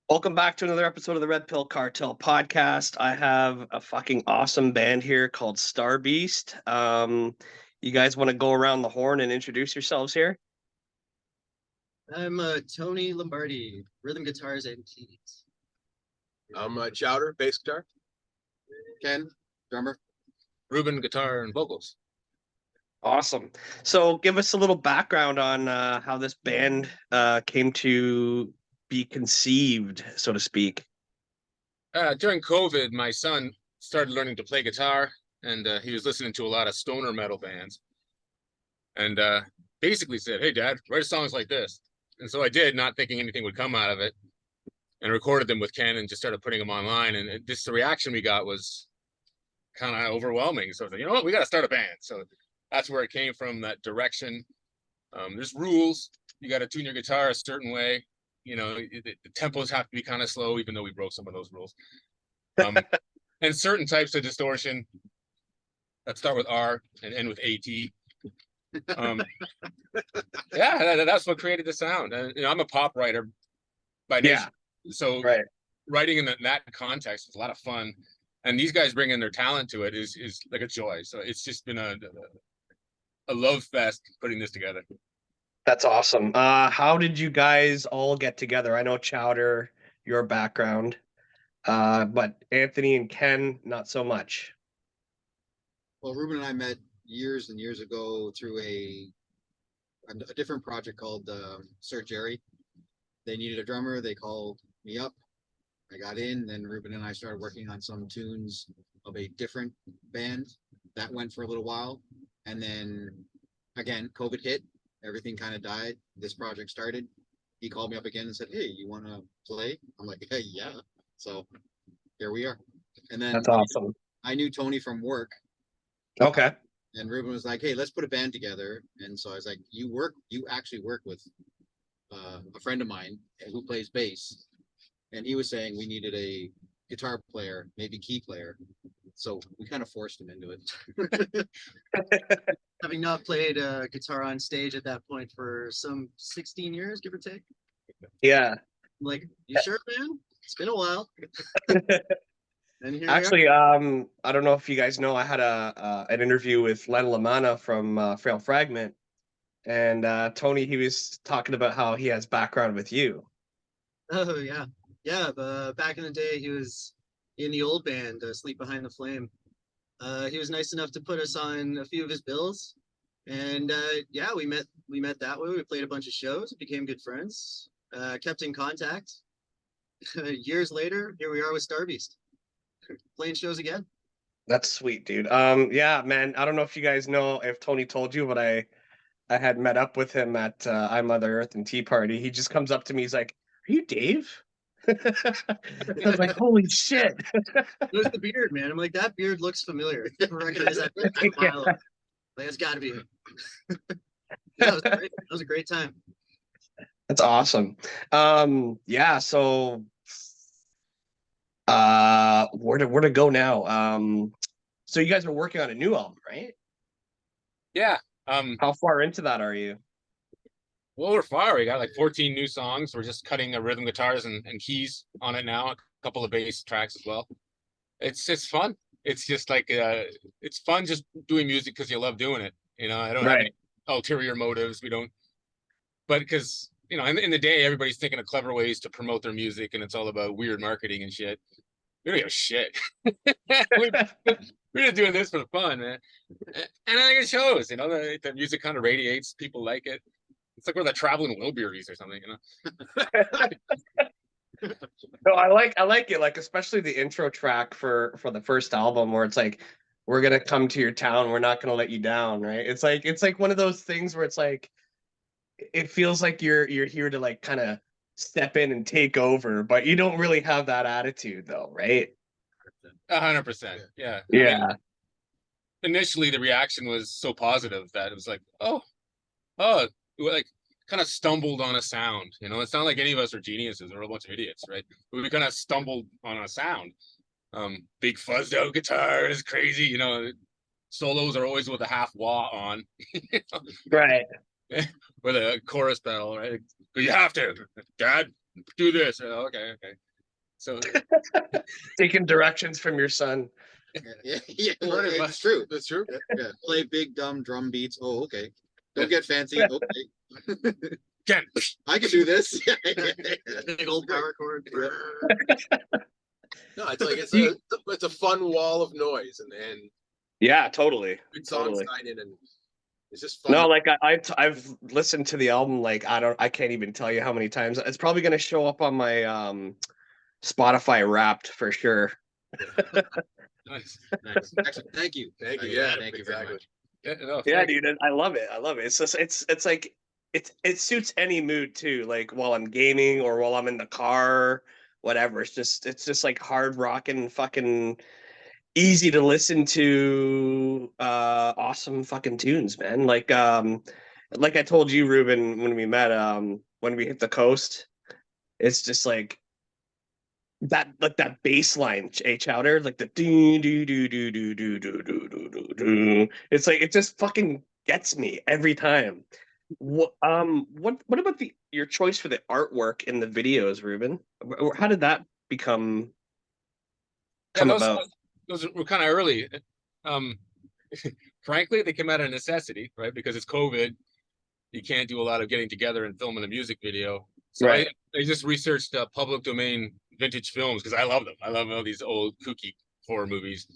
Welcome back to another episode of the Red Pill Cartel podcast. I have a fucking awesome band here called Star Beast. You guys want to go around the horn and introduce yourselves here? I'm Tony Lombardi, rhythm guitars and keys. I'm Chowder, bass guitar. Ken, drummer. Ruben, guitar and vocals. Awesome. So give us a little background on how this band came to be conceived, so to speak. During COVID, my son started learning to play guitar, and he was listening to a lot of stoner metal bands. And basically said, "Hey, Dad, write songs like this." And so I did, not thinking anything would come out of it, and recorded them with Ken and just started putting them online. And just the reaction we got was kind of overwhelming. So I said, you know what, we got to start a band. So that's where it came from, that direction. There's rules. You got to tune your guitar a certain way. You know, the tempos have to be kind of slow, even though we broke some of those rules. And certain types of distortion that start with R and end with AT. That's what created the sound. And you know, I'm a pop writer by nature, so writing in that context was a lot of fun. And these guys bringing their talent to it is like a joy. So it's just been a love fest putting this together. That's awesome. How did you guys all get together? I know Chowder, your background, but Anthony and Ken, not so much. Well, Ruben and I met years and years ago through a different project called Sir Jerry. They needed a drummer. They called me up. I got in. Then Ruben and I started working on some tunes of a different band. That went for a little while. And then, again, COVID hit. Everything kind of died. This project started. He called me up again and said, "Hey, you want to play?" I'm like, "Hey, yeah." So here we are. And then That's awesome. I knew Tony from work. Okay. And Ruben was like, "Hey, let's put a band together." And so I was like, you actually work with a friend of mine who plays bass. And he was saying we needed a guitar player, maybe key player. So we kind of forced him into it. Having not played guitar on stage at that point for some 16 years, give or take. Yeah. I'm like, you sure, man? It's been a while. And here actually, I don't know if you guys know, I had an interview with Len Lamanna from Frail Fragment, and Tony, he was talking about how he has background with you. Oh yeah, yeah. Back in the day, he was in the old band, Sleep Behind the Flame. He was nice enough to put us on a few of his bills, and yeah, we met that way. We played a bunch of shows, became good friends, kept in contact. Years later, here we are with Star Beast, playing shows again. That's sweet, dude. Yeah, man. I don't know if you guys know, if Tony told you, but I had met up with him at I Mother Earth and Tea Party. He just comes up to me. He's like, "Are you Dave?" I was like, "Holy shit!" It was the beard, man. I'm like, that beard looks familiar. I recognize that. Yeah. Like, it's got to be him. Yeah, it was great. It was a great time. That's awesome. Yeah. So, where to go now? So you guys are working on a new album, right? Yeah. How far into that are you? Well, we're far. We got like 14 new songs. We're just cutting rhythm guitars and keys on it now. A couple of bass tracks as well. It's fun. It's just like it's fun just doing music because you love doing it. You know, I don't have any ulterior motives. We don't. But because you know, in the day, everybody's thinking of clever ways to promote their music, and it's all about weird marketing and shit. We don't give a shit. We're just doing this for fun, man. And I think it shows. You know, the music kind of radiates. People like it. It's like we're the traveling Wilburys or something, you know. No, I like it, like especially the intro track for the first album, where it's like, "We're gonna come to your town, we're not gonna let you down," right? It's like one of those things where it's like, it feels like you're here to like kind of step in and take over, but you don't really have that attitude though, right? 100%. Yeah. Yeah. I mean, initially, the reaction was so positive that it was like, oh, we like kind of stumbled on a sound. You know, it's not like any of us are geniuses. We're a bunch of idiots, right? But we kind of stumbled on a sound. Big fuzzed out guitar is crazy. You know, solos are always with a half wah on. Right. With a chorus pedal, right? But you have to, Dad. do this. Okay. So Taking directions from your son. Yeah, well, Pretty much. it's true. That's true. Yeah, play big dumb drum beats. Oh, okay. Don't Yeah. get fancy. Okay. Ken, I can do this. Big old power chord. No, it's like You- it's a fun wall of noise, and Yeah, totally. good songs Totally. tied in, and it's just fun. No, like I've listened to the album like I can't even tell you how many times. It's probably gonna show up on my Spotify Wrapped for sure. nice. Nice. Excellent. Thank you. Thank you. Uh, Yeah, thank you very exactly. much. Yeah, no, Yeah, thank you. dude, I love it. I love it. It's just it's like it suits any mood too. Like while I'm gaming or while I'm in the car, whatever. It's just like hard rocking, fucking easy to listen to, awesome fucking tunes, man. Like I told you, Ruben, when we met, when we hit the coast, it's just that bass line, Chowder, like the do do do do do do do do do do. It's like it just fucking gets me every time. What about your choice for the artwork in the videos, Ruben? How did that Yeah, come about? those were kind of early. Um, frankly, they came out of necessity, right? Because it's COVID, you can't do a lot of getting together and filming a music video. So Right. I just researched public domain vintage films because I love them. I love all these old kooky horror movies.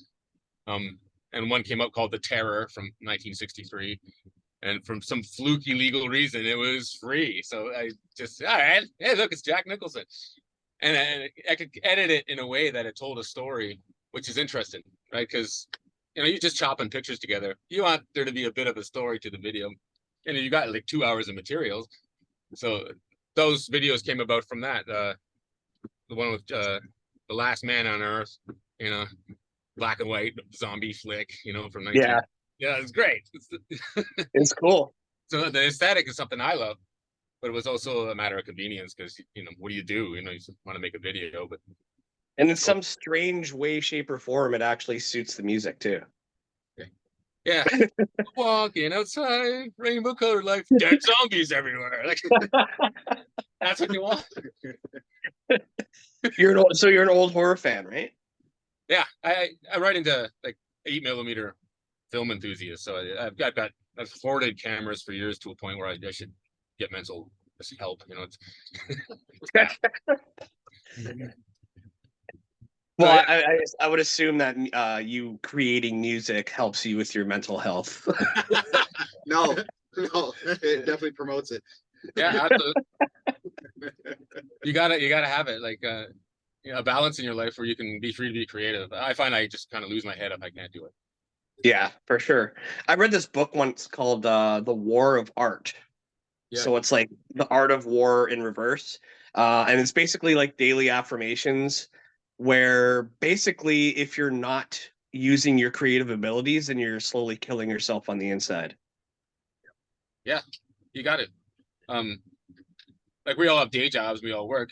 And one came out called The Terror from 1963. And from some fluky legal reason, it was free. So I just, all right, hey, look, it's Jack Nicholson. And I could edit it in a way that it told a story, which is interesting, right? Because, you're just chopping pictures together. You want there to be a bit of a story to the video. And you got like 2 hours of materials. So those videos came about from that. The one with The Last Man on Earth, black and white zombie flick, from 19. Yeah, Yeah, it's great. it's cool. So the aesthetic is something I love, but it was also a matter of convenience because, what do? You just want to make a video, but And in some strange way, shape, or form, it actually suits the music too. yeah, walking outside, rainbow colored life, dead zombies everywhere. Like that's what you want. You're an old horror fan, right? Yeah, I write into like 8mm film enthusiast, so I've hoarded cameras for years to a point where I should get mental help. Well, So, I would assume that you creating music helps you with your mental health. No, it definitely promotes it. yeah, absolutely. You gotta have it, like a balance in your life where you can be free to be creative. I find I just kind of lose my head if I can't do it. Yeah, for sure. I read this book once called The War of Art. Yeah. So it's like the art of war in reverse. And it's basically like daily affirmations where basically if you're not using your creative abilities, then you're slowly killing yourself on the inside. Yeah, you got it. Like we all have day jobs, we all work,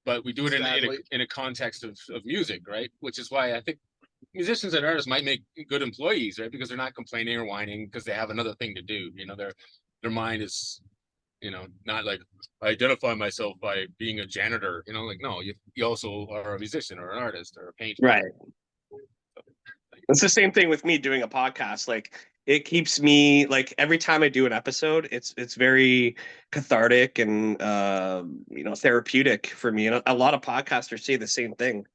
but we do it in a context of music, right? Which is why I think musicians and artists might make good employees, right? Because they're not complaining or whining because they have another thing to do. Their mind is, not like I identify myself by being a janitor. Like no, you also are a musician or an artist or a painter. Right. It's the same thing with me doing a podcast. Like it keeps me like every time I do an episode, it's very cathartic and therapeutic for me. And a lot of podcasters say the same thing.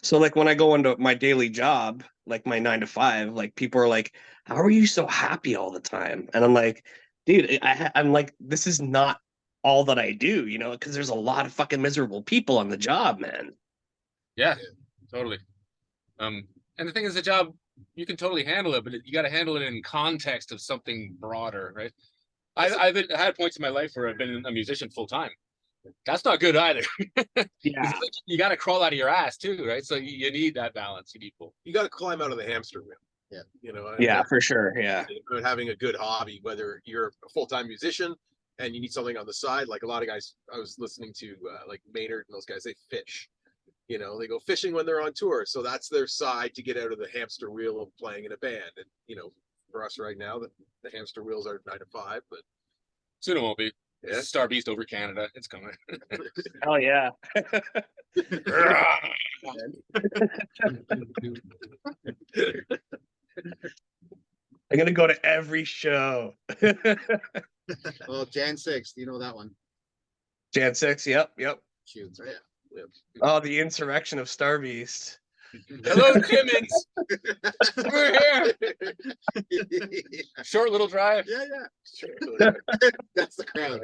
So like when I go into my daily job, like my 9 to 5, like people are like, "How are you so happy all the time?" And I'm like, "Dude, I'm like, this is not all that I do, because there's a lot of fucking miserable people on the job, man." Yeah, totally. And the thing is, the job, you can totally handle it, but you got to handle it in context of something broader, right? I've had points in my life where I've been a musician full time. That's not good either. Yeah. You got to crawl out of your ass too, right? So you need that balance. You need both. You got to climb out of the hamster wheel. Yeah. Yeah, for sure. Yeah. Having a good hobby, whether you're a full-time musician and you need something on the side, like a lot of guys I was listening to, like Maynard and those guys, they fish. They go fishing when they're on tour, so that's their side to get out of the hamster wheel of playing in a band. And for us right now, the hamster wheels are 9 to 5, but Soon it won't be. Yeah. Star Beast over Canada. It's coming. Oh yeah. I'm gonna go to every show. Well, Jan 6th, you know that one. Jan 6, yep. Shoots. Oh, the insurrection of Star Beast. Hello, Timmins. We're here. Short little drive. Yeah. That's the crowd.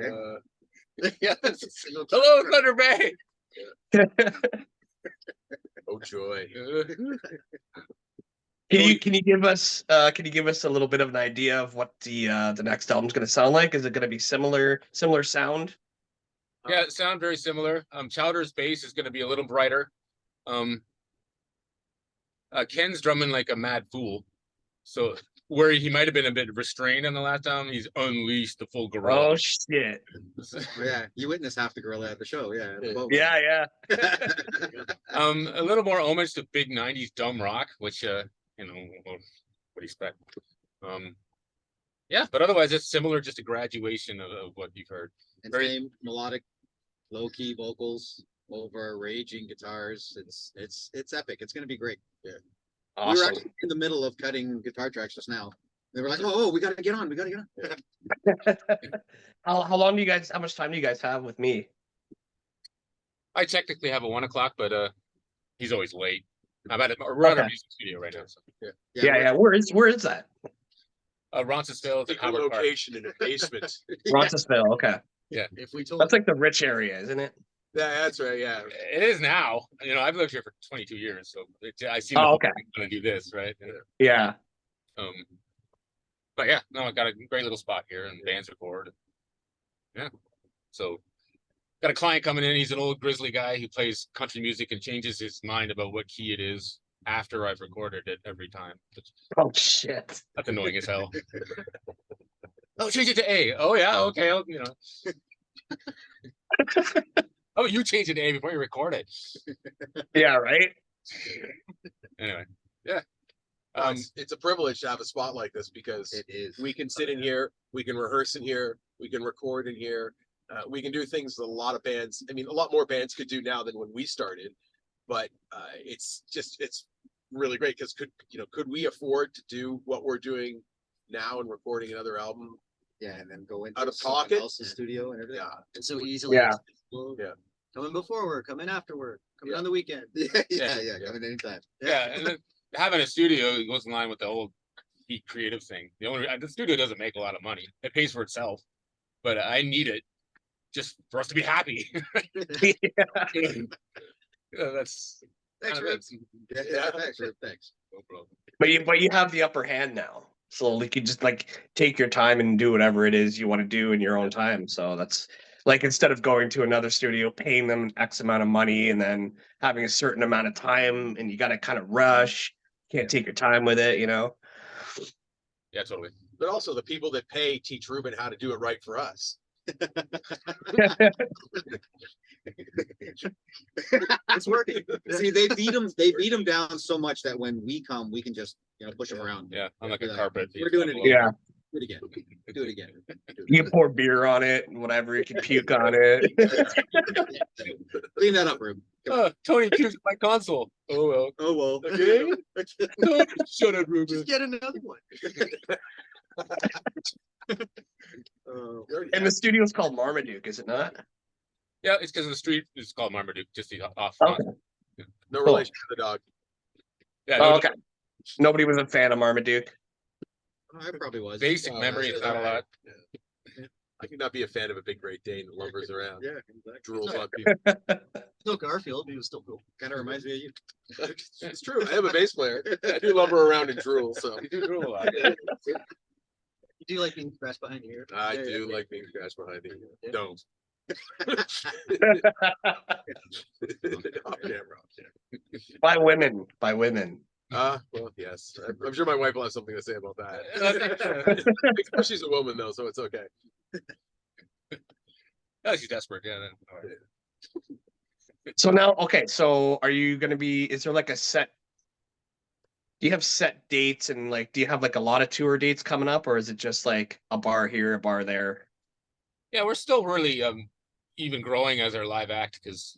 Yeah. That's a single Hello, Thunder Bay. Oh joy. Can you give us a little bit of an idea of what the next album's gonna sound like? Is it gonna be similar sound? Yeah, it sound very similar. Chowder's bass is going to be a little brighter. Ken's drumming like a mad fool. So where he might have been a bit restrained on the last album, he's unleashed the full gorilla. Oh shit. Yeah, you witnessed half the gorilla at the show. Yeah. the boat Yeah. A little more homage to big 90s dumb rock, which what do you expect? Yeah, but otherwise it's similar, just a graduation of what you've heard. And Very- same melodic, low key vocals over raging guitars. It's epic. It's gonna be great. Yeah. We were Awesome. actually in the middle of cutting guitar tracks just now. They were like, "Oh, we gotta get on. We gotta get on." How much time do you guys have with me? I technically have a 1 o'clock, but he's always late. We're at our Okay. music studio right now. So. Yeah. Where is that? Roncesvalles and Secret Howard Park. location in a basement. Roncesvalles. Okay. If we told That's like the rich area, isn't it? Yeah, that's right. Yeah. It is now. I've lived here for 22 years, so I see. Oh, okay. Going to do this, right? Yeah. But yeah, no, I got a great little spot here, and bands record. Yeah, so got a client coming in. He's an old grizzly guy who plays country music and changes his mind about what key it is after I've recorded it every time. Oh shit. That's annoying as hell. Oh, change it to A. Oh yeah, okay. Oh, you change it to A before you record it. Yeah, right? Anyway, yeah. It's a privilege to have a spot like this because It is. we can sit in here, we can rehearse in here, we can record in here. We can do things that a lot of bands, a lot more bands could do now than when we started. But it's really great because could we afford to do what we're doing now and recording another album? Yeah, and then go into Out of someone pocket? else's studio and everything. Yeah. it's so easily. Yeah. accessible. Yeah. Come in before work, come in after work, come in Yeah. on the weekend. Yeah. Coming anytime. Yeah, and then having a studio goes in line with the old Heat Creative thing. The studio doesn't make a lot of money; it pays for itself. But I need it just for us to be happy. That's Thanks, kind of Ruben. it. Yeah. Thanks. No problem. But you have the upper hand now. So you can just like take your time and do whatever it is you want to do in your own time. So that's like instead of going to another studio, paying them X amount of money and then having a certain amount of time and you got to kind of rush, can't take your time with it, Yeah, totally. But also the people that pay teach Ruben how to do it right for us. It's working. See, they beat them down so much that when we come, we can just push them around. Yeah, I'm like Be a like, carpet. we're doing it again. Yeah. Do it again. Do it again. You can pour beer on it and whatever, you can puke on it. Clean that up, Ruben. Tony puked my console. Oh well. Oh well. Okay. Shut up, Ruben. Just get another one. We already And have- the studio's called Marmaduke, is it not? Yeah, it's because the street is called Marmaduke, just the off. Okay. no relation to the dog. Yeah, Oh, no, okay. Nobody was a fan of Marmaduke. I probably was. basic Oh, memory that's is not a alright. lot. I could not be a fan of a big Great Dane that lumbers around, Yeah, exactly. drools on people. Still Garfield, he was still cool. Kind of reminds me of you. It's true. I am a bass player. I do lumber around and drool, so You do drool a lot. You do like being scratched behind your ear. I Yeah, do yeah. like being scratched behind the ear. Yeah. Don't. Off camera, off camera. By women. Well, yes. I'm sure my wife will have something to say about that. She's a woman though, so it's okay. Oh, she's desperate. Yeah. All right. So now, okay, so are you gonna be, is there like a set, do you have set dates and like, do you have like a lot of tour dates coming up or is it just like a bar here, a bar there? Yeah, we're still really even growing as our live act because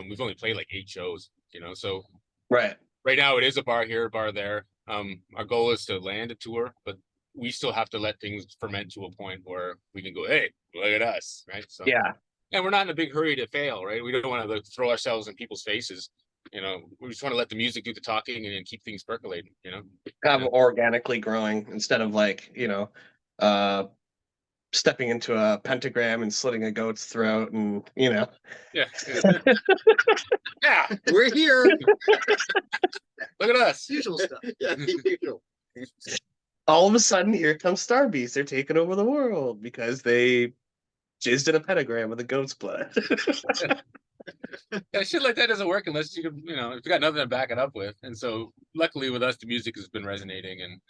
we've only played like 8 shows, you know. So Right. right now it is a bar here, a bar there. Our goal is to land a tour, but we still have to let things ferment to a point where we can go, hey, look at us, right? So Yeah. and we're not in a big hurry to fail, right? We don't want to like, throw ourselves in people's faces. You know, we just want to let the music do the talking and keep things percolating, you know? Kind Yeah. of organically growing instead of like, uh stepping into a pentagram and slitting a goat's throat and Yeah. Yeah. We're here. Look at us. Usual stuff. Yeah, usual. all of a sudden here comes Star Beast. They're taking over the world because they jizzed in a pentagram with a goat's blood. Yeah, shit like that doesn't work unless you can, you know, if you got nothing to back it up with. And so luckily with us, the music has been resonating and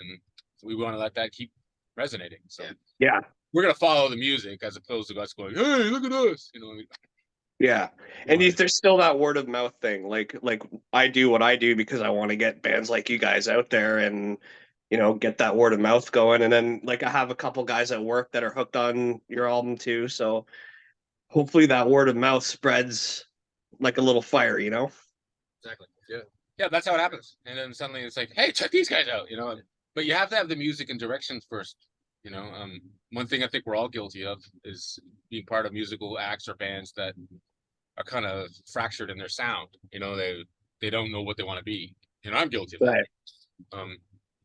we want to let that keep resonating. So Yeah. Yeah. we're going to follow the music as opposed to us going, hey, look at us. You know, Yeah. And there's still that word of mouth thing. Like I do what I do because I want to get bands like you guys out there and get that word of mouth going. And then like I have a couple guys at work that are hooked on your album too. So hopefully that word of mouth spreads like a little fire, Exactly. yeah, that's how it happens. And then suddenly it's like, hey, check these guys out, you know. But you have to have the music and direction first, you know. One thing I think we're all guilty of is being part of musical acts or bands that are kind of fractured in their sound. You know, they don't know what they want to be. You know, I'm guilty of that. Right.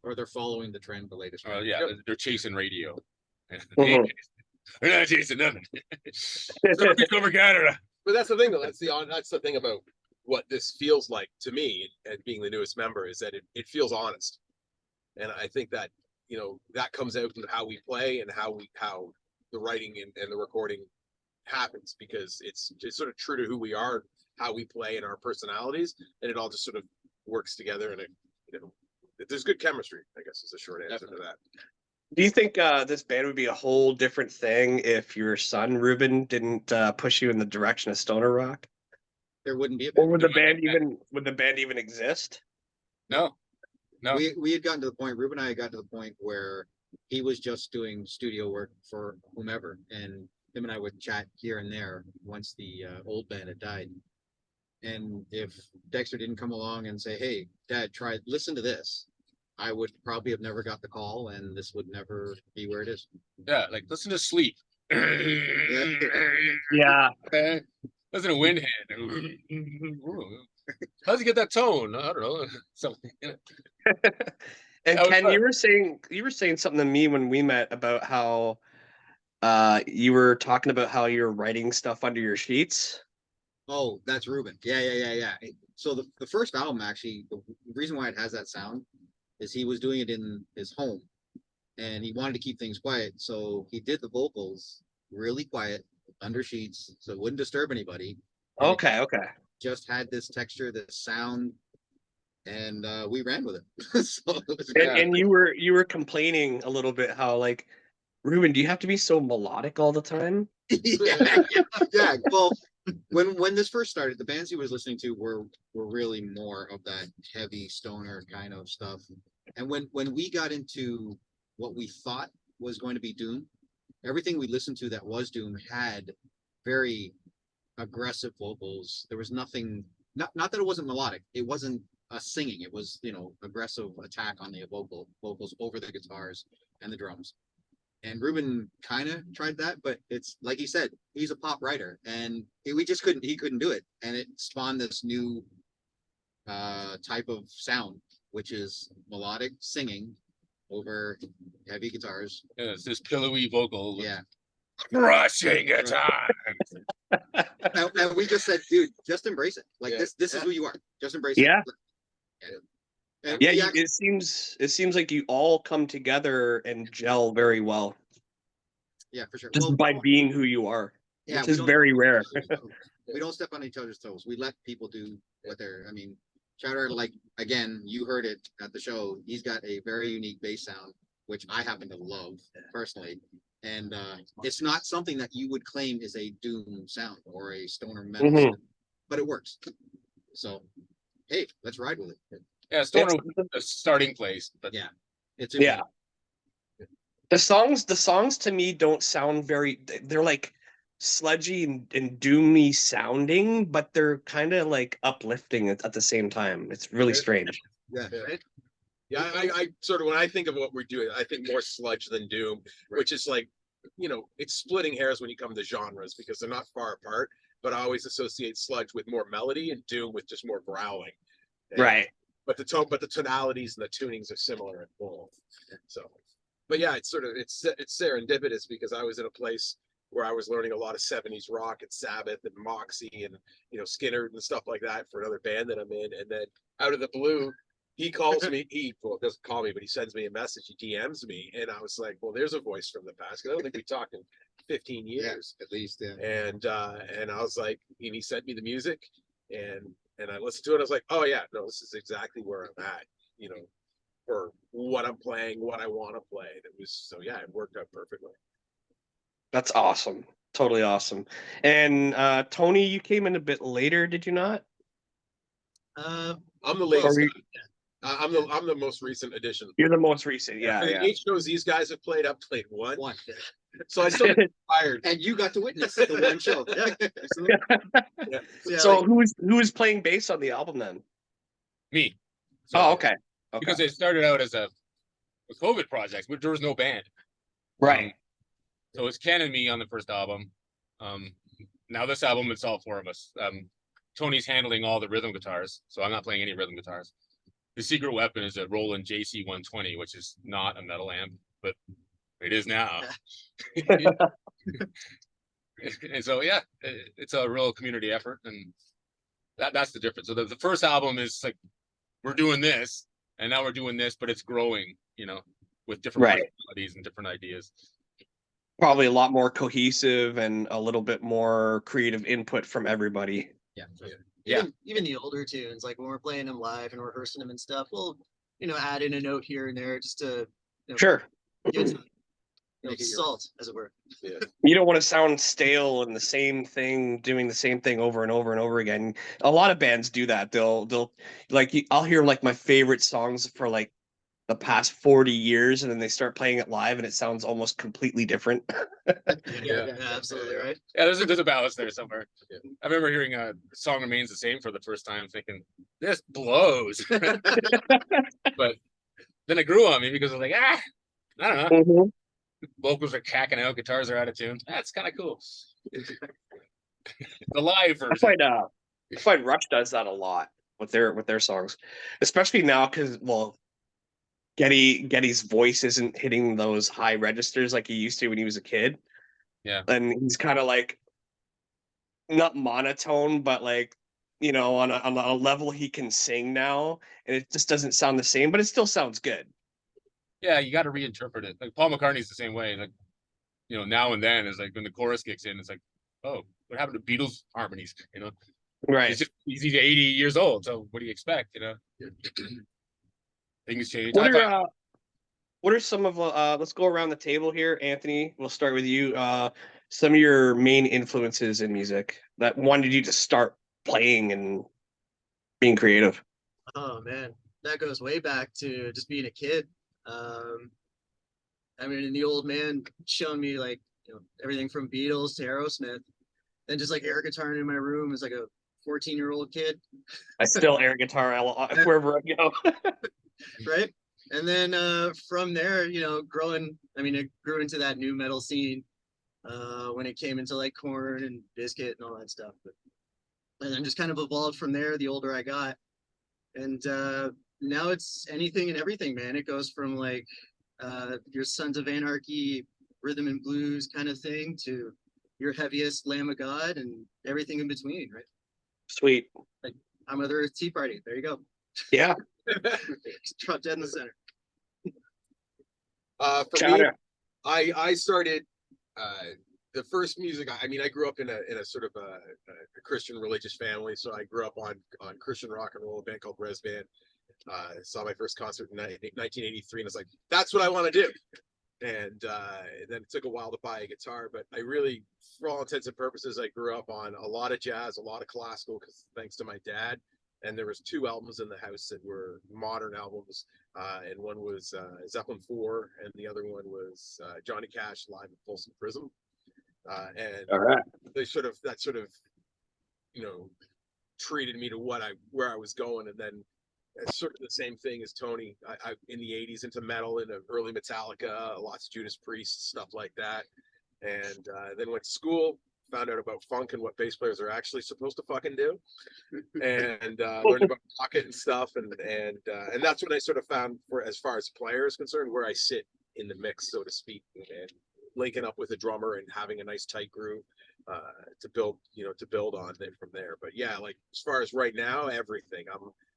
Or they're following the trend, the latest trend. Yeah, they're chasing radio. Mhm. They're not chasing nothing. Circuit over Canada. But that's the thing, though. That's the thing about what this feels like to me, and being the newest member, is that it feels honest, and I think that that comes out in how we play and how the writing and the recording happens, because it's sort of true to who we are, how we play, and our personalities, and it all just sort of works together, and there's good chemistry, I guess, is the short answer to that. Do you think this band would be a whole different thing if your son Ruben didn't push you in the direction of stoner rock? There wouldn't be a Or band. would the band even exist? No. We had gotten to the point, Ruben and I had gotten to the point where he was just doing studio work for whomever, and him and I would chat here and there once the old band had died. And if Dexter didn't come along and say, hey, Dad, listen to this, I would probably have never got the call, and this would never be where it is. Yeah, like listen to Sleep. Yeah. Listen to Windhand. How'd you get that tone? I don't know. Something. And That was Ken, fun. you were saying something to me when we met about how you were talking about how you're writing stuff under your sheets. Oh, that's Ruben. Yeah. So the first album, actually, the reason why it has that sound is he was doing it in his home, and he wanted to keep things quiet. So he did the vocals really quiet under sheets, so it wouldn't disturb anybody. And it Okay. just had this texture, this sound, and we ran with it. So it was And you were complaining a little bit how like, Ruben, do you have to be so melodic all the time? yeah. Well, when this first started, the bands he was listening to were really more of that heavy stoner kind of stuff. And when we got into what we thought was going to be doom, everything we listened to that was doom had very aggressive vocals. There was nothing, not that it wasn't melodic, it wasn't singing, it was aggressive attack on the vocals over the guitars and the drums. And Ruben kind of tried that, but it's like he said, he's a pop writer, and he couldn't do it, and it spawned this new type of sound, which is melodic singing over heavy guitars. Yeah, it's this pillowy vocal. Yeah, Crushing guitar. and we just said, dude, just embrace it. Like this is who you are. Just embrace it. Yeah. And Yeah, we actually, it seems like you all come together and gel very well yeah, for sure. just Well, by being who you are, yeah, which we is don't- very rare. we don't step on each other's toes. We let people do what they're. I mean, Chowder, like again, you heard it at the show. He's got a very unique bass sound, which I happen to love personally. And it's not something that you would claim is a doom sound or a stoner metal, Mhm. sound, but it works. So, hey, let's ride with it. Yeah, stoner was a starting place, but Yeah. It's Yeah. The songs to me don't sound they're like sludgy and doomy sounding, but they're kind of like uplifting at the same time. It's really strange. Yeah. Right? Yeah, I sort of, when I think of what we're doing, I think more sludge than doom, which is like, it's splitting hairs when you come to genres because they're not far apart. But I always associate sludge with more melody and doom with just more growling. And- Right. But the tonalities and the tunings are similar in both. So, but yeah, it's serendipitous because I was in a place where I was learning a lot of 70s rock and Sabbath and Moxie and Skinner and stuff like that for another band that I'm in. And then out of the blue, he calls me. Well, doesn't call me, but he sends me a message. He DMs me, and I was like, "Well, there's a voice from the past." Because I don't think we talked in 15 years, At least. Yeah. and I was like, and he sent me the music, and I listened to it. I was like, "Oh yeah, no, this is exactly where I'm at." For what I'm playing, what I want to play. That was so yeah, it worked out perfectly. That's awesome. Totally awesome. And Tony, you came in a bit later, did you not? I'm the latest. Or you- I'm the most recent addition. You're the most recent. Yeah, For the yeah. 8 shows these guys have played, I've played one. One. So I still get tired. And you got to witness the one show. Yeah. Yeah, So like, who is playing bass on the album then? Me. So, Oh, okay. Because it started out as a COVID project, but there was no band. Right. So it's Ken and me on the first album. Now this album, it's all 4 of us. Tony's handling all the rhythm guitars, so I'm not playing any rhythm guitars. The secret weapon is a Roland JC 120, which is not a metal amp, but it is now. And so yeah, it's a real community effort, and that's the difference. So the first album is like we're doing this, and now we're doing this, but it's growing, with different Right. personalities and different ideas. Probably a lot more cohesive and a little bit more creative input from everybody. Yeah. Even the older tunes, like when we're playing them live and rehearsing them and stuff, we'll, add in a note here and there just to, Sure. give it some, Make it yours. salt, as it were. You don't want to sound stale and the same thing, doing the same thing over and over and over again. A lot of bands do that. They'll like I'll hear like my favorite songs for like the past 40 years, and then they start playing it live and it sounds almost completely different. Yeah, absolutely right. Yeah, there's a balance there somewhere. I remember hearing a song remains the same for the first time, thinking this blows. But then it grew on me because I was like, I don't know. Mhm. Vocals are cacking out, guitars are out of tune. That's kind of cool. The live I version. find Rush does that a lot with their songs, especially now because Getty's voice isn't hitting those high registers like he used to when he was a kid. Yeah. And he's kind of like not monotone, but like on a level he can sing now, and it just doesn't sound the same, but it still sounds good. Yeah, you got to reinterpret it. Like Paul McCartney's the same way. Like, now and then is like when the chorus kicks in, it's like, oh, what happened to Beatles harmonies? Right. He's 80 years old. So what do you expect? Things change. What are some of let's go around the table here, Anthony. We'll start with you. Some of your main influences in music that wanted you to start playing and being creative. Oh man, that goes way back to just being a kid. I mean, the old man showing me like everything from Beatles to Aerosmith, and just like air guitar in my room as like a 14-year-old kid, I still air guitar wherever I go. right? And then from there, growing. I mean, it grew into that new metal scene when it came into like Korn and Biscuit and all that stuff. And then just kind of evolved from there. The older I got, and now it's anything and everything, man. It goes from like your Sons of Anarchy rhythm and blues kind of thing to your heaviest Lamb of God and everything in between, right? Sweet. Like I'm Mother Earth Tea Party. There you go. Yeah. Drop dead in the center. For me, Chowder. I started the first music. I mean, I grew up in a sort of a Christian religious family, so I grew up on Christian rock and roll, a band called Res Band. Saw my first concert in 1983, and I was like, "That's what I want to do." And then it took a while to buy a guitar, but I really, for all intents and purposes, I grew up on a lot of jazz, a lot of classical, because thanks to my dad. and there was 2 albums in the house that were modern albums, and one was Zeppelin 4, and the other one was Johnny Cash live at Folsom Prison, and All right. they sort of you know treated me to where I was going, and then it's sort of the same thing as Tony. I in the 80s into metal, into early Metallica, lots of Judas Priest, stuff like that. And then went to school, found out about funk and what bass players are actually supposed to fucking do. And learned about pocket and stuff. And that's when I sort of found, for as far as player is concerned, where I sit in the mix, so to speak, and linking up with a drummer and having a nice tight groove to build on it from there. But yeah, like as far as right now, everything.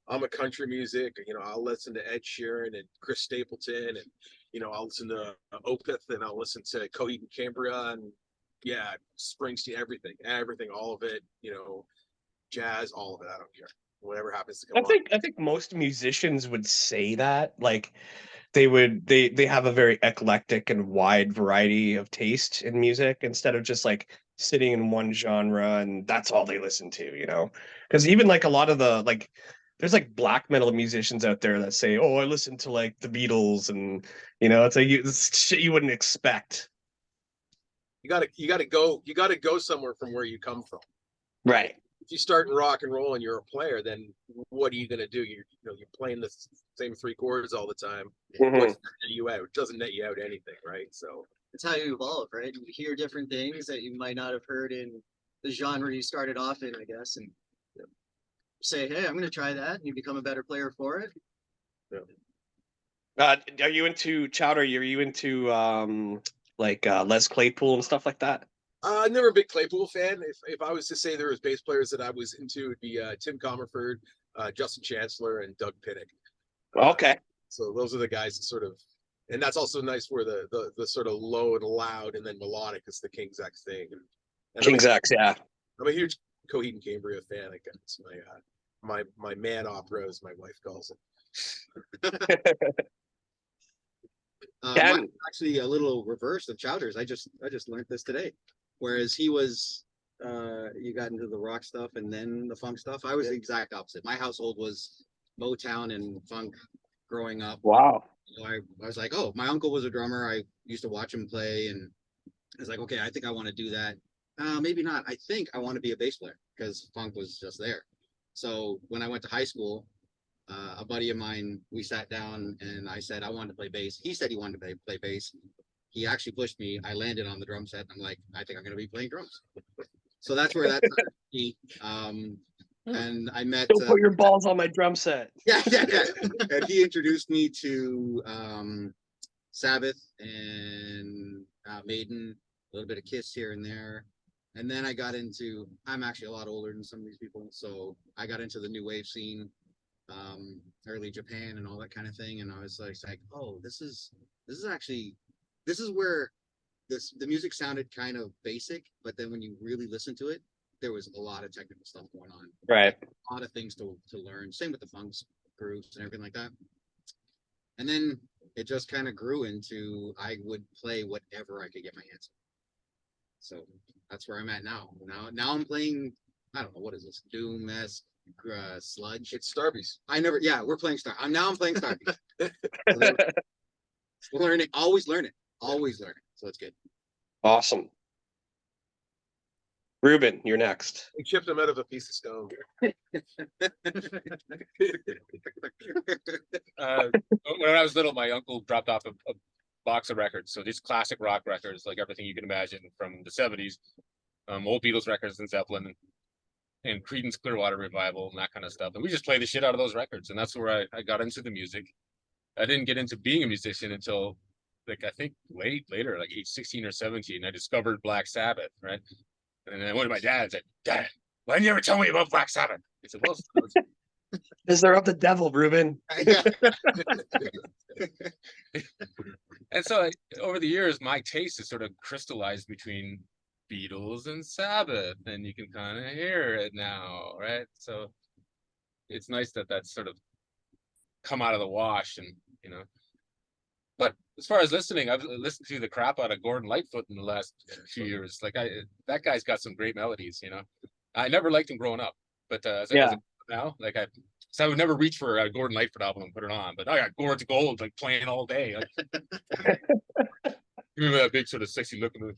I'm a country music, I'll listen to Ed Sheeran and Chris Stapleton, and I'll listen to Opeth, and I'll listen to Coheed and Cambria, and yeah, Springsteen, everything, all of it, jazz, all of it. I don't care. Whatever happens to come I think most musicians would say that, like they have a very eclectic and wide variety of taste in music, instead of just like sitting in one genre and that's all they listen to. Because even like a lot of the like there's like black metal musicians out there that say, oh, I listen to like the Beatles, and it's like it's shit you wouldn't expect. You gotta go somewhere from where you come from. Right. If you start in rock and roll and you're a player, then what are you gonna do? You're playing the same 3 chords all the time. Mhm. What's netting you out? It doesn't net you out anything, right? So It's how you evolve, right? You hear different things that you might not have heard in the genre you started off in, I guess, and say, hey, I'm going to try that, and you become a better player for it. Are you into Chowder? Are you into Les Claypool and stuff like that? I'm never a big Claypool fan. If I was to say there was bass players that I was into, it'd be Tim Comerford, Justin Chancellor, and Doug Pinnick. Okay. So those are the guys that sort of, and that's also nice where the sort of low and loud and then melodic is the King's X thing. And King's X, yeah. I'm a huge Coheed and Cambria fan. I guess my man opera, as my wife calls it. Mine's actually a little reverse of Chowder's. I just learned this today. Whereas he was, you got into the rock stuff and then the funk stuff. I was the exact opposite. My household was Motown and funk growing up. Wow. I was like, oh, my uncle was a drummer. I used to watch him play, and I was like, okay, I think I want to do that. Maybe not. I think I want to be a bass player because funk was just there. So when I went to high school, a buddy of mine, we sat down and I said I wanted to play bass. He said he wanted to play bass. He actually pushed me. I landed on the drum set. I'm like, I think I'm going to be playing drums. So that's where that started me. And I met. Don't put your balls on my drum set. Yeah. And he introduced me to Sabbath and Maiden, a little bit of Kiss here and there. And then I got into, I'm actually a lot older than some of these people. So I got into the new wave scene, early Japan and all that kind of thing. And I was like, oh, this is where the music sounded kind of basic, but then when you really listen to it, there was a lot of technical stuff going on. Right. A lot of things to learn. Same with the funks, grooves, and everything like that. And then it just kind of grew into I would play whatever I could get my hands on. So that's where I'm at now. Now I'm playing, I don't know, what is this? Doom-esque sludge. It's Starbies. We're playing I'm playing Starbies. Learning, always learning. So it's good. Awesome. Ruben, you're next. We chipped him out of a piece of stone. When I was little, my uncle dropped off a box of records. So these classic rock records, like everything you can imagine from the 70s, old Beatles records and Zeppelin and Creedence Clearwater Revival and that kind of stuff. And we just played the shit out of those records. And that's where I got into the music. I didn't get into being a musician until I think later, like age 16 or 17. I discovered Black Sabbath, right? And then I went to my dad and said, Dad, why didn't you ever tell me about Black Sabbath? He said, well, Because they're of the devil, Ruben. And so over the years, my taste has sort of crystallized between Beatles and Sabbath, and you can kind of hear it now, right? So it's nice that that's sort of come out of the wash, and But as far as listening, I've listened to the crap out of Gordon Lightfoot in the last few years. Like that guy's got some great melodies. I never liked him growing up, but as I now. Like so I would never reach for a Gordon Lightfoot album and put it on, but I got Gord's Gold like playing all day. Like, remember that big sort of sexy looking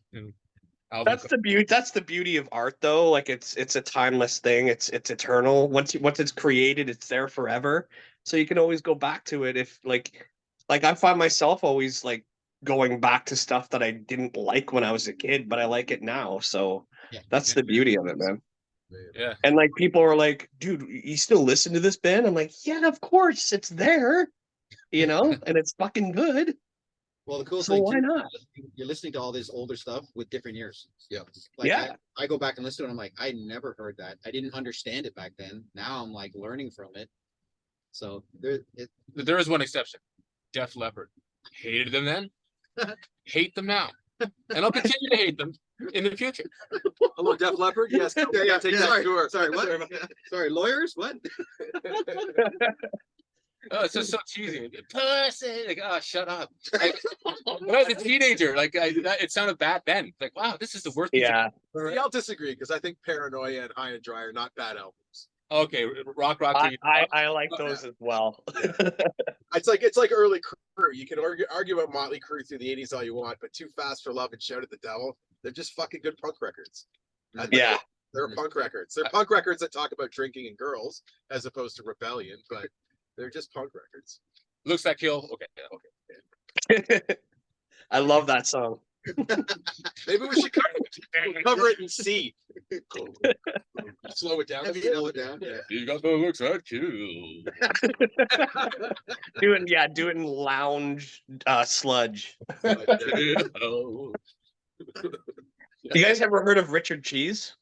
album? That's the beauty of art, though. Like it's a timeless thing. It's eternal. Once it's created, it's there forever. So you can always go back to it if like I find myself always like going back to stuff that I didn't like when I was a kid, but I like it now. So Yeah. that's the beauty of it, man. Yeah. And like people are like, dude, you still listen to this band? I'm like, yeah, of course, it's there, and it's fucking good. Well, the cool So thing why too, not? you're listening to all this older stuff with different ears. Yeah. Like Yeah. I go back and listen to it. I'm like, I never heard that. I didn't understand it back then. Now I'm like learning from it. So There is one exception. Def Leppard. Hated them then. Hate them now. And I'll continue to hate them in the future. Hello, Def Leppard. Yes, take that tour. Sorry, what? Sorry, lawyers? What? Oh, it's just so cheesy. Pussy. Like, oh, shut up. Like, when I was a teenager, like it sounded bad then. Like, wow, this is the worst. Yeah. See, I'll disagree because I think Paranoia and High and Dry are not bad albums. Okay, rock. I like those as well. It's like early Crew. You can argue about Motley Crue through the 80s all you want, but Too Fast for Love and Shout at the Devil, they're just fucking good punk records. Yeah. They're punk records. They're punk records that talk about drinking and girls as opposed to rebellion, but they're just punk records. Looks That Kill. Okay. I love that song. Maybe we should cover it in C. Slow it down. Have you know it down? Yeah. You got the looks that kill. Do it in lounge sludge. Oh. You guys ever heard of Richard Cheese?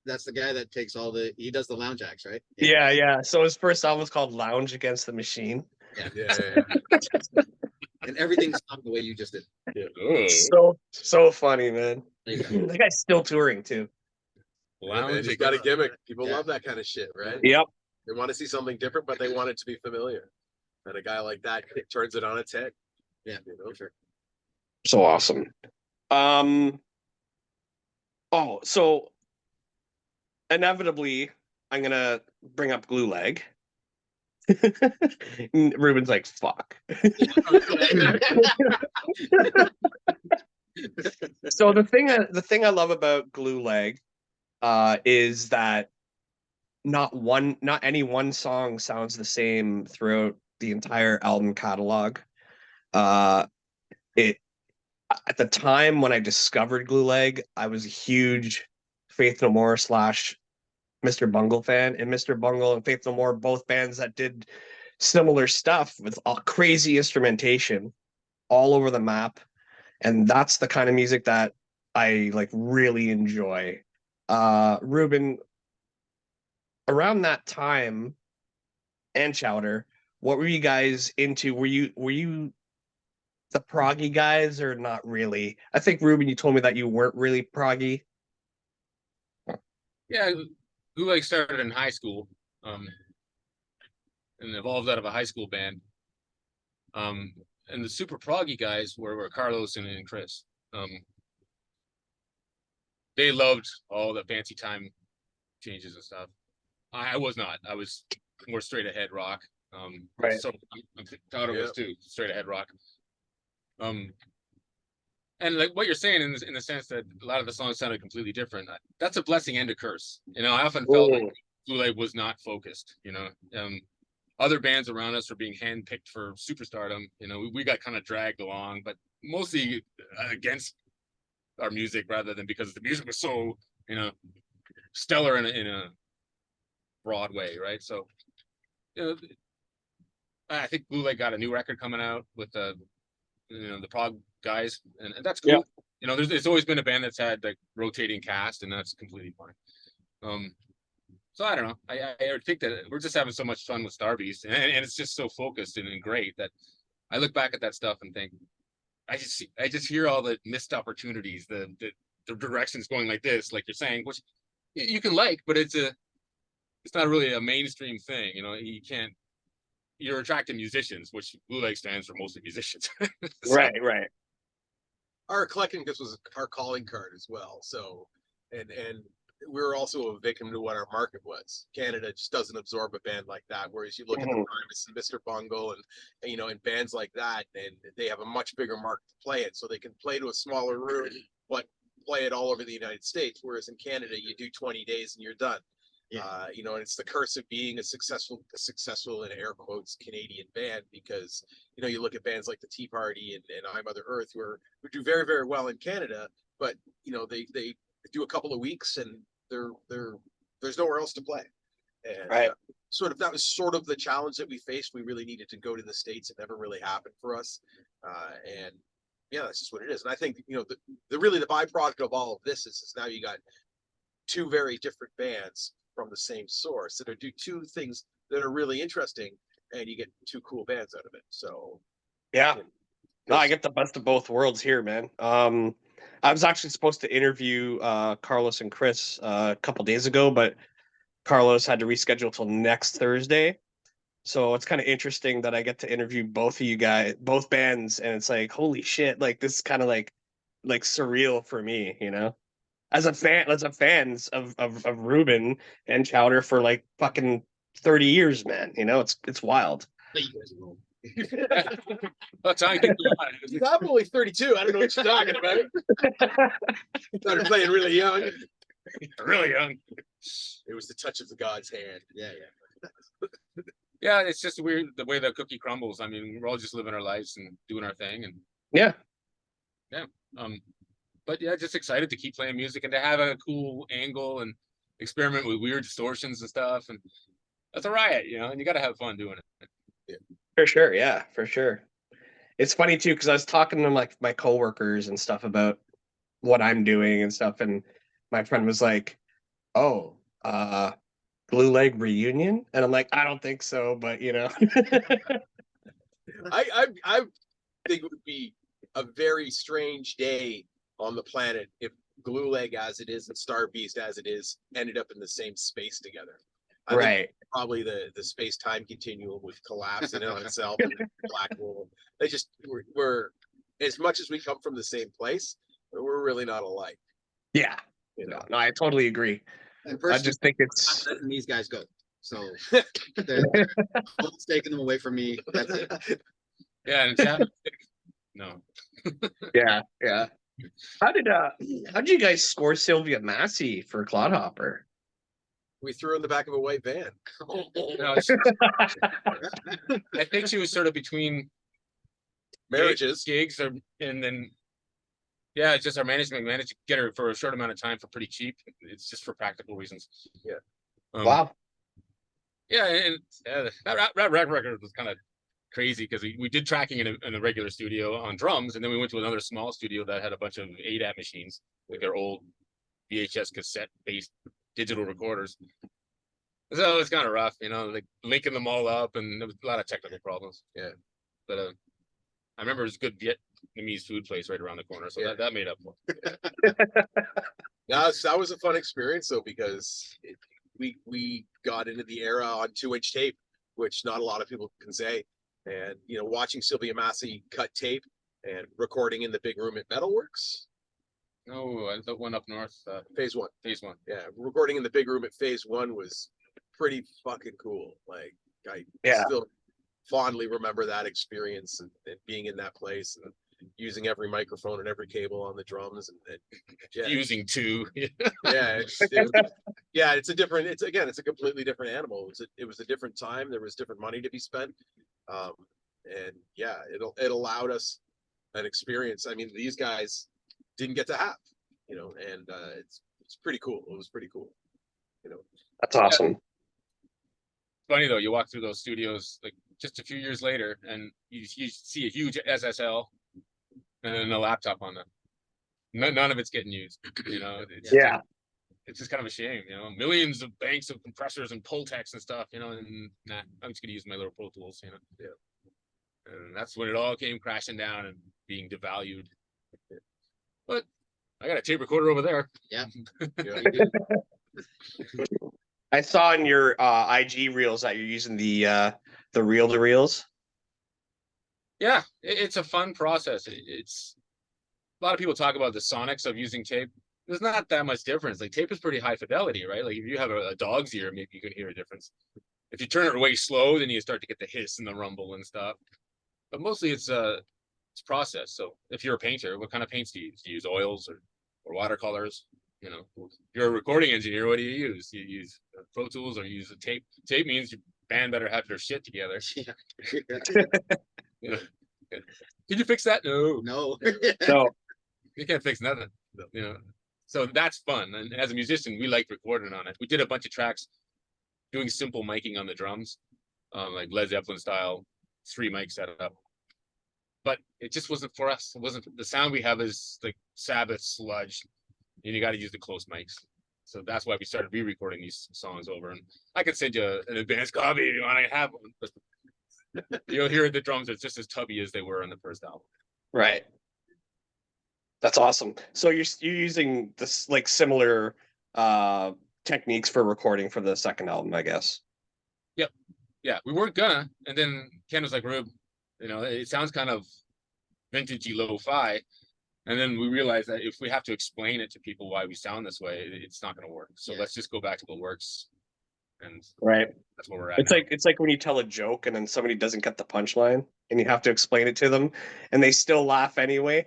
That's the guy that takes he does the lounge acts, right? Yeah. So his first album was called Lounge Against the Machine. Yeah. And everything's not the way you just did. So funny, man. There you go. That guy's still touring too. Man, he's got a gimmick. People love that kind of shit, right? Yep. They want to see something different, but they want it to be familiar. And a guy like that turns it on its head. Yeah, for sure. So awesome. So inevitably I'm gonna bring up Glue Leg. Ruben's like, fuck. So the thing I love about Glue Leg is that not any one song sounds the same throughout the entire album catalog. It at the time when I discovered Glue Leg, I was a huge Faith No More / Mr. Bungle fan, and Mr. Bungle and Faith No More, both bands that did similar stuff with all crazy instrumentation all over the map. And that's the kind of music that I like really enjoy. Ruben, around that time, and Chowder, what were you guys into? Were you the proggy guys or not really? I think Ruben, you told me that you weren't really proggy. Yeah, Glue Leg started in high school, and evolved out of a high school band. And the super proggy guys were Carlos and Chris. They loved all the fancy time changes and stuff. I was not. I was more straight ahead rock. Right. So Chowder was too, straight ahead rock. And like what you're saying in the sense that a lot of the songs sounded completely different. That's a blessing and a curse. I often felt like Glue Leg was not focused. Other bands around us were being handpicked for superstardom. We got kind of dragged along, but mostly against our music rather than because the music was so, stellar in a broad way, right? So, I think Glue Leg got a new record coming out with the prog guys, and that's cool. Yeah. There's always been a band that's had like rotating cast, and that's completely fine. So I don't know. I think that we're just having so much fun with Starbeast, and it's just so focused and great that I look back at that stuff and think, I just hear all the missed opportunities, the directions going like this, like you're saying, which you can like, but it's not really a mainstream thing. You're attracting musicians, which Glue Leg stands for mostly musicians. So, Right. Our eclecticness was our calling card as well. So, and we're also a victim to what our market was. Canada just doesn't absorb a band like that. Whereas you look at the Mhm. Primus and Mr. Bungle and and bands like that, and they have a much bigger market to play it. So they can play to a smaller room, but play it all over the United States. Whereas in Canada, you do 20 days and you're done. Yeah. And it's the curse of being a successful in air quotes Canadian band, because you look at bands like the Tea Party and I Mother Earth who do very, very well in Canada, but they do a couple of weeks and there's nowhere else to play. And Right. that was sort of the challenge that we faced. We really needed to go to the States. It never really happened for us. And yeah, that's just what it is. And I think, the really the byproduct of all of this is now you got two very different bands from the same source that are do two things that are really interesting, and you get two cool bands out of it. So Yeah. yeah, No, I get the best of both worlds here, man. I was actually supposed to interview Carlos and Chris a couple days ago, but Carlos had to reschedule till next Thursday. So it's kind of interesting that I get to interview both of you guys, both bands, and it's like, holy shit, like this is kind of like surreal for me, As a fans of Ruben and Chowder for like fucking 30 years, man. It's wild. You guys are wrong. That's how I keep going. I'm only 32. I don't know what you're talking about. Started playing really young. Really young. It was the touch of the God's hand. Yeah. Yeah, it's just weird the way the cookie crumbles. I mean, we're all just living our lives and doing our thing, and Yeah. but yeah, just excited to keep playing music and to have a cool angle and experiment with weird distortions and stuff. And that's a riot, and you got to have fun doing it. For sure, yeah, for sure. It's funny too because I was talking to like my coworkers and stuff about what I'm doing and stuff, and my friend was like, "Oh, Blue Leg reunion," and I'm like, "I don't think so," but I think it would be a very strange day on the planet if Glue Leg as it is and Star Beast as it is ended up in the same space together. I think right? probably the space time continuum would collapse in on itself and black hole. They just we're as much as we come from the same place, we're really not alike. Yeah, no, I totally agree. And I personally, just think I'm it's letting these guys go. So they're taking them away from me. That's it. Yeah, and Chad, no. yeah. How did you guys score Sylvia Massey for Clodhopper? We threw in the back of a white van. No, I think she was sort of between Marriages. gigs, and then yeah, it's just our management managed to get her for a short amount of time for pretty cheap. It's just for practical reasons. Yeah. Wow. Yeah, and that record was kind of crazy because we did tracking in a regular studio on drums, and then we went to another small studio that had a bunch of ADAT machines, like their old VHS cassette based digital recorders. So it's kind of rough, like linking them all up, and there was a lot of technical problems. Yeah. But I remember it was a good Vietnamese food place right around the corner, so Yeah. that made up for it. That was a fun experience though, because we got into the era on 2-inch tape, which not a lot of people can say. And watching Sylvia Massey cut tape and recording in the big room at Metalworks. No, the one up north, Phase one. Yeah, Recording in the big room at Phase one was pretty fucking cool. Like I Yeah. still fondly remember that experience and being in that place and using every microphone and every cable on the drums and yeah, using two. yeah, it's a different. It's a completely different animal. It was a different time. There was different money to be spent, and yeah, it allowed us an experience. I mean, these guys didn't get to have, and it's pretty cool. It was pretty cool, That's awesome. Funny though, you walk through those studios like just a few years later, and you see a huge SSL and then a laptop on them. None of it's getting used. It's Yeah. it's just kind of a shame. Millions of banks of compressors and Pultecs and stuff. And nah, I'm just gonna use my little Pro Tools. Yeah. And that's when it all came crashing down and being devalued. But I got a tape recorder over there. Yeah. I saw in your IG reels that you're using the reel to reels. Yeah, it's a fun process. It's a lot of people talk about the sonics of using tape, there's not that much difference. Like tape is pretty high fidelity, right? Like if you have a dog's ear, maybe you can hear a difference. If you turn it way slow, then you start to get the hiss and the rumble and stuff. But mostly it's process. So if you're a painter, what kind of paints do you use? Do you use oils or watercolors? You know, if you're a recording engineer, what do you use? Do you use Pro Tools or you use a tape? Tape means your band better have their shit together. You know, did you fix that? No, No. So you can't fix nothing. You know, so that's fun. And as a musician, we like recording on it. We did a bunch of tracks doing simple miking on the drums, like Led Zeppelin style, 3 mic setup. But it just wasn't for us. It wasn't the sound we have is like Sabbath sludge, and you got to use the close mics. So that's why we started re-recording these songs over. And I can send you an advanced copy if you want to have one. But you'll hear the drums are just as tubby as they were on the first album. right. That's awesome. So you're using this like similar techniques for recording for the second album, I guess. Yep. Yeah, we weren't gonna, and then Ken was like, "Rube, you know, it sounds kind of vintagey lo-fi." And then we realized that if we have to explain it to people why we sound this way, it's not going to work. So Yeah. let's just go back to what works, and Right. that's where we're at. It's like when you tell a joke and then somebody doesn't get the punchline and you have to explain it to them and they still laugh anyway.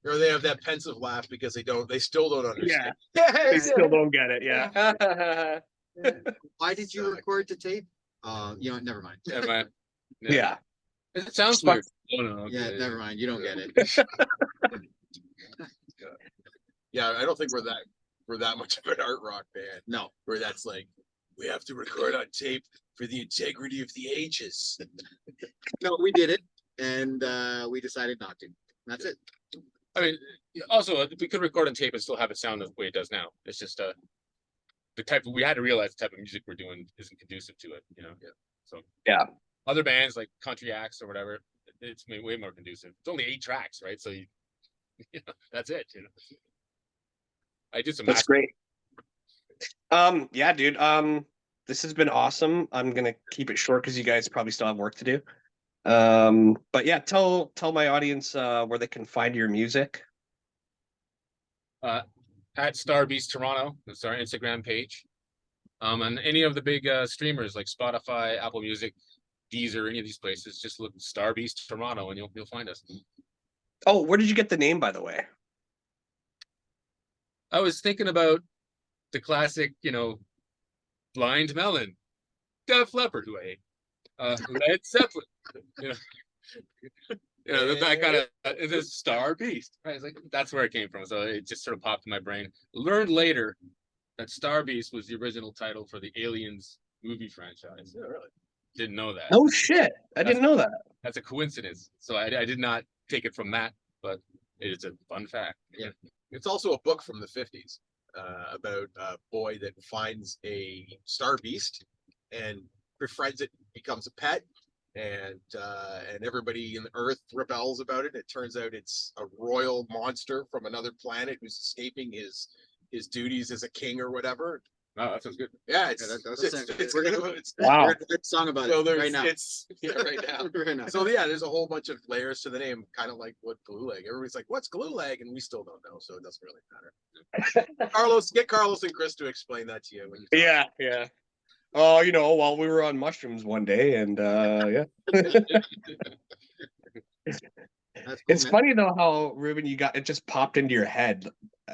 Or they have that pensive laugh because they still don't understand. They still don't get it. Yeah. Why did you record the tape? You know, never mind. Yeah, man. Yeah. It sounds Fuck. weird. Oh, no, Yeah, okay. never mind. You don't get it. Yeah, I don't think we're that much of an art rock band No. where that's like we have to record on tape for the integrity of the ages. No, we did it, and we decided not to. That's it. I mean, also we could record on tape and still have it sound the way it does now. It's just the type we had to realize the type of music we're doing isn't conducive to it, you know. Yeah. So Yeah. Other bands like country acts or whatever, it's way more conducive. It's only 8 tracks, right? So you know, that's it. You know, I did some. That's great. Yeah, dude. This has been awesome. I'm gonna keep it short because you guys probably still have work to do. But yeah, tell my audience where they can find your music. At Star Beast Toronto. That's our Instagram page. And any of the big streamers like Spotify, Apple Music, Deezer, any of these places, just look Star Beast Toronto and you'll find us. Oh, where did you get the name, by the way? I was thinking about the classic, you know, Blind Melon, Def Leppard, who I hate, Led Zeppelin, you know, that kind of this Star Beast. Right? It's like that's where it came from. So it just sort of popped in my brain. Learned later that Star Beast was the original title for the Aliens movie franchise. Yeah, really. Didn't know that. Oh shit! I didn't know that. That's a coincidence. So I did not take it from that, but it's a fun fact. Yeah. It's also a book from the 50s about a boy that finds a star beast and befriends it, becomes a pet, and everybody in the Earth rebels about it. It turns out it's a royal monster from another planet who's escaping his duties as a king or whatever. Oh, that sounds good. Yeah, it's Yeah, that does it's, sound good. it's, We're gonna- it's Wow. We're gonna write a song about so it there's right now. it's yeah, right now. Right now. So yeah, there's a whole bunch of layers to the name, kind of like what glue leg. Everybody's like, "What's glue leg?" And we still don't know, so it doesn't really matter. Get Carlos and Chris to explain that to you when you talk. Yeah. Oh, you know, while we were on mushrooms one day, and yeah. That's cool, It's man. funny though how Ruben, you got it just popped into your head.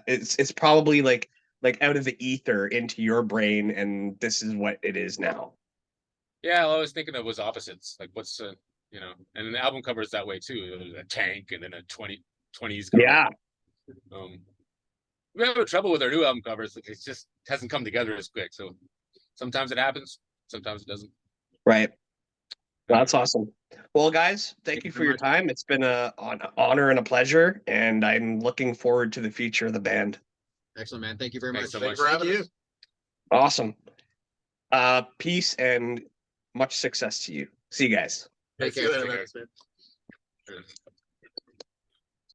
It's probably like out of the ether into your brain, and this is what it is now. Yeah, all I was thinking of was opposites. Like what's you know, and the album cover is that way too. There's a tank and then a 20s. Yeah. We have trouble with our new album covers. Like, it just hasn't come together as quick. So sometimes it happens, sometimes it doesn't. Right. Well, that's awesome. Well, guys, thank you for your time. It's been an honor and a pleasure, and I'm looking forward to the future of the band. Excellent, man. Thank you very Thanks much. so much. for having Thank us. Awesome. Peace and much success to you. See you guys. Take See care. you later, man. Take care.